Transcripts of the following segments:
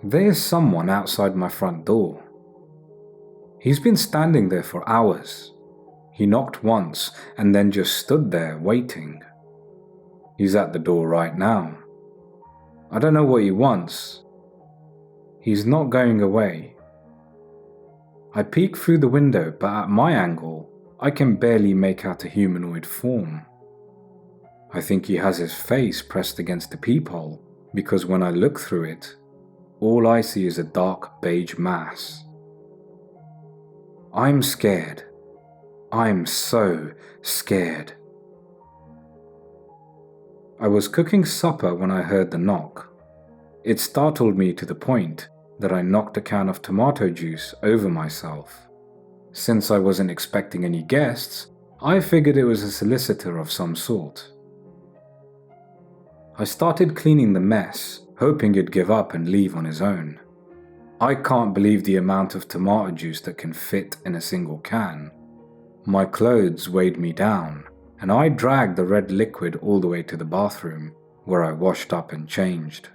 There's someone outside my front door. He's been standing there for hours. He knocked once and then just stood there waiting. He's at the door right now. I don't know what he wants. He's not going away. I peek through the window, but at my angle, I can barely make out a humanoid form. I think he has his face pressed against the peephole, because when I look through it, all I see is a dark beige mass. I'm scared. I'm so scared. I was cooking supper when I heard the knock. It startled me to the point that I knocked a can of tomato juice over myself. Since I wasn't expecting any guests, I figured it was a solicitor of some sort. I started cleaning the mess, hoping he'd give up and leave on his own. I can't believe the amount of tomato juice that can fit in a single can. My clothes weighed me down, and I dragged the red liquid all the way to the bathroom, where I washed up and changed.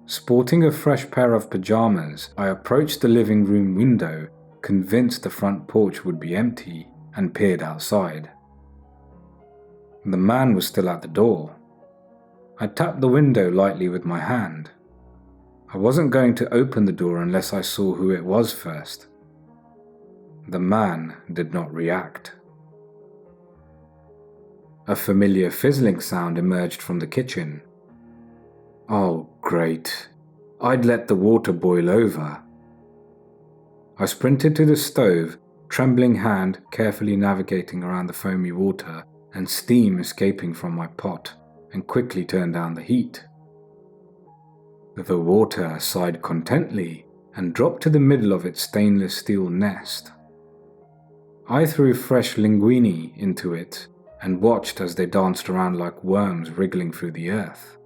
Sporting a fresh pair of pajamas, I approached the living room window, convinced the front porch would be empty, and peered outside. The man was still at the door. I tapped the window lightly with my hand. I wasn't going to open the door unless I saw who it was first. The man did not react. A familiar fizzling sound emerged from the kitchen. Oh, great. I'd let the water boil over. I sprinted to the stove, trembling hand carefully navigating around the foamy water and steam escaping from my pot, and quickly turned down the heat. The water sighed contently and dropped to the middle of its stainless steel nest. I threw fresh linguine into it and watched as they danced around like worms wriggling through the earth.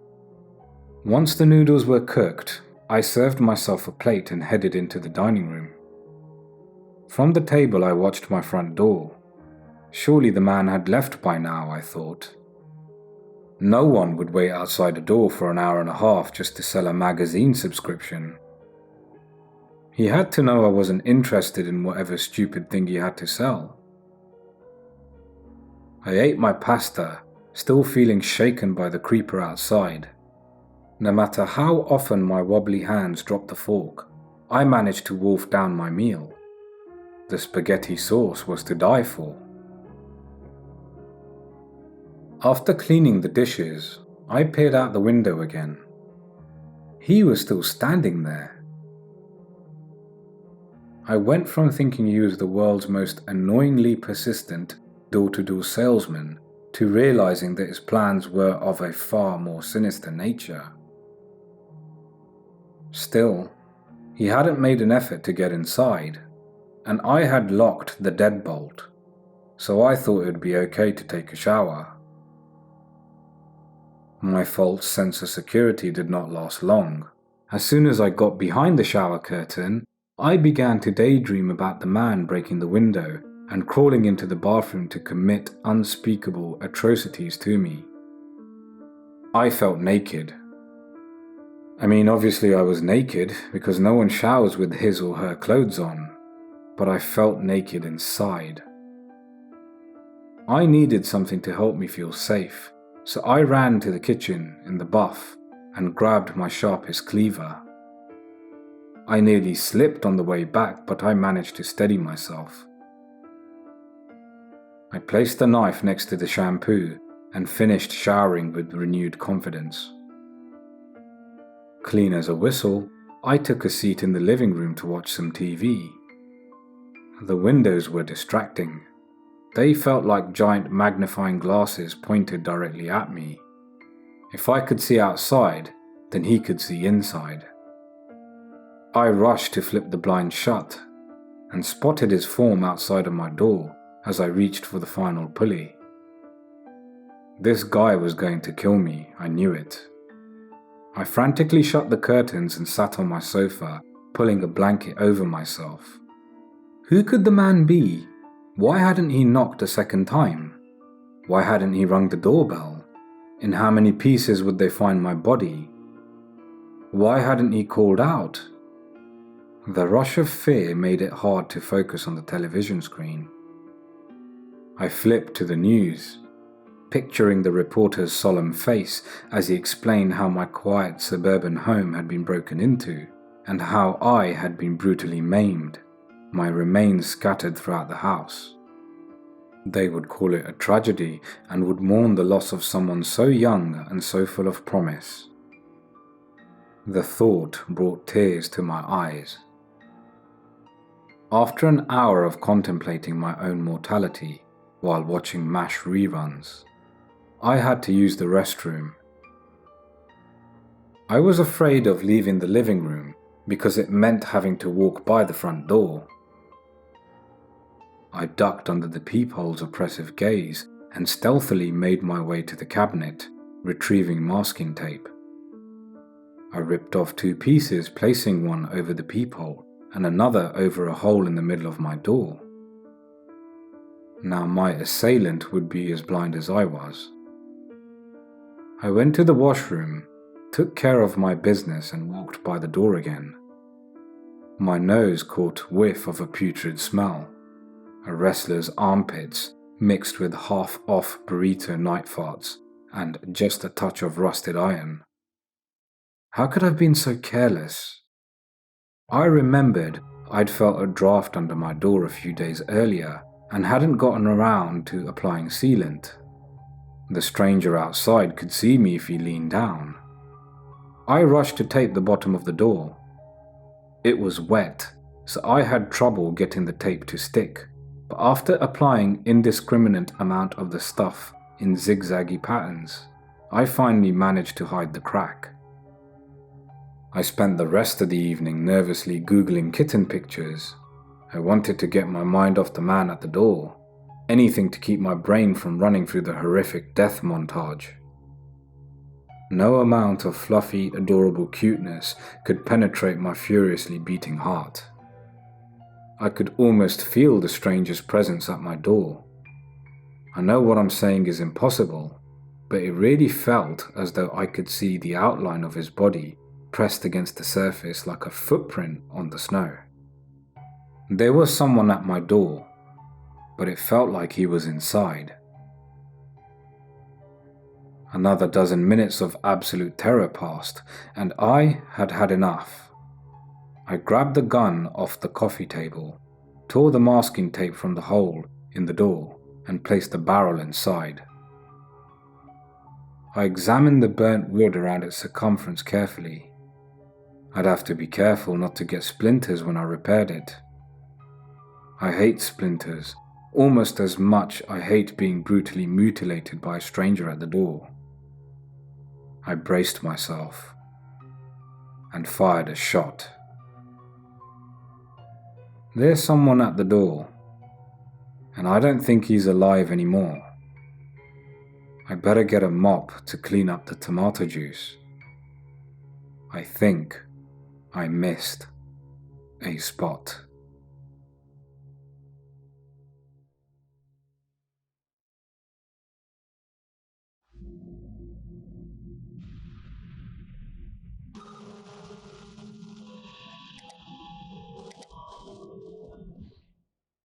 Once the noodles were cooked, I served myself a plate and headed into the dining room. From the table I watched my front door. Surely the man had left by now, I thought. No one would wait outside the door for an hour and a half just to sell a magazine subscription. He had to know I wasn't interested in whatever stupid thing he had to sell. I ate my pasta, still feeling shaken by the creeper outside. No matter how often my wobbly hands dropped the fork, I managed to wolf down my meal. The spaghetti sauce was to die for. After cleaning the dishes, I peered out the window again. He was still standing there. I went from thinking he was the world's most annoyingly persistent door-to-door salesman to realizing that his plans were of a far more sinister nature. Still, he hadn't made an effort to get inside, and I had locked the deadbolt, so I thought it would be okay to take a shower. My false sense of security did not last long. As soon as I got behind the shower curtain, I began to daydream about the man breaking the window and crawling into the bathroom to commit unspeakable atrocities to me. I felt naked. I mean, obviously I was naked because no one showers with his or her clothes on, but I felt naked inside. I needed something to help me feel safe. So I ran to the kitchen in the buff and grabbed my sharpest cleaver. I nearly slipped on the way back, but I managed to steady myself. I placed the knife next to the shampoo and finished showering with renewed confidence. Clean as a whistle, I took a seat in the living room to watch some TV. The windows were distracting. They felt like giant magnifying glasses pointed directly at me. If I could see outside, then he could see inside. I rushed to flip the blind shut and spotted his form outside of my door as I reached for the final pulley. This guy was going to kill me, I knew it. I frantically shut the curtains and sat on my sofa, pulling a blanket over myself. Who could the man be? Why hadn't he knocked a second time? Why hadn't he rung the doorbell? In how many pieces would they find my body? Why hadn't he called out? The rush of fear made it hard to focus on the television screen. I flipped to the news, picturing the reporter's solemn face as he explained how my quiet suburban home had been broken into and how I had been brutally maimed, my remains scattered throughout the house. They would call it a tragedy and would mourn the loss of someone so young and so full of promise. The thought brought tears to my eyes. After an hour of contemplating my own mortality while watching MASH reruns, I had to use the restroom. I was afraid of leaving the living room because it meant having to walk by the front door. I ducked under the peephole's oppressive gaze and stealthily made my way to the cabinet, retrieving masking tape. I ripped off 2 pieces, placing one over the peephole and another over a hole in the middle of my door. Now my assailant would be as blind as I was. I went to the washroom, took care of my business and walked by the door again. My nose caught whiff of a putrid smell, a wrestler's armpits mixed with half-off burrito night farts and just a touch of rusted iron. How could I have been so careless? I remembered I'd felt a draft under my door a few days earlier and hadn't gotten around to applying sealant. The stranger outside could see me if he leaned down. I rushed to tape the bottom of the door. It was wet, so I had trouble getting the tape to stick, but after applying indiscriminate amount of the stuff in zigzaggy patterns, I finally managed to hide the crack. I spent the rest of the evening nervously googling kitten pictures. I wanted to get my mind off the man at the door, anything to keep my brain from running through the horrific death montage. No amount of fluffy, adorable cuteness could penetrate my furiously beating heart. I could almost feel the stranger's presence at my door. I know what I'm saying is impossible, but it really felt as though I could see the outline of his body pressed against the surface like a footprint on the snow. There was someone at my door, but it felt like he was inside. Another dozen minutes of absolute terror passed, and I had had enough. I grabbed the gun off the coffee table, tore the masking tape from the hole in the door, and placed the barrel inside. I examined the burnt wood around its circumference carefully. I'd have to be careful not to get splinters when I repaired it. I hate splinters, almost as much I hate being brutally mutilated by a stranger at the door. I braced myself and fired a shot. There's someone at the door, and I don't think he's alive anymore. I better get a mop to clean up the tomato juice. I think I missed a spot.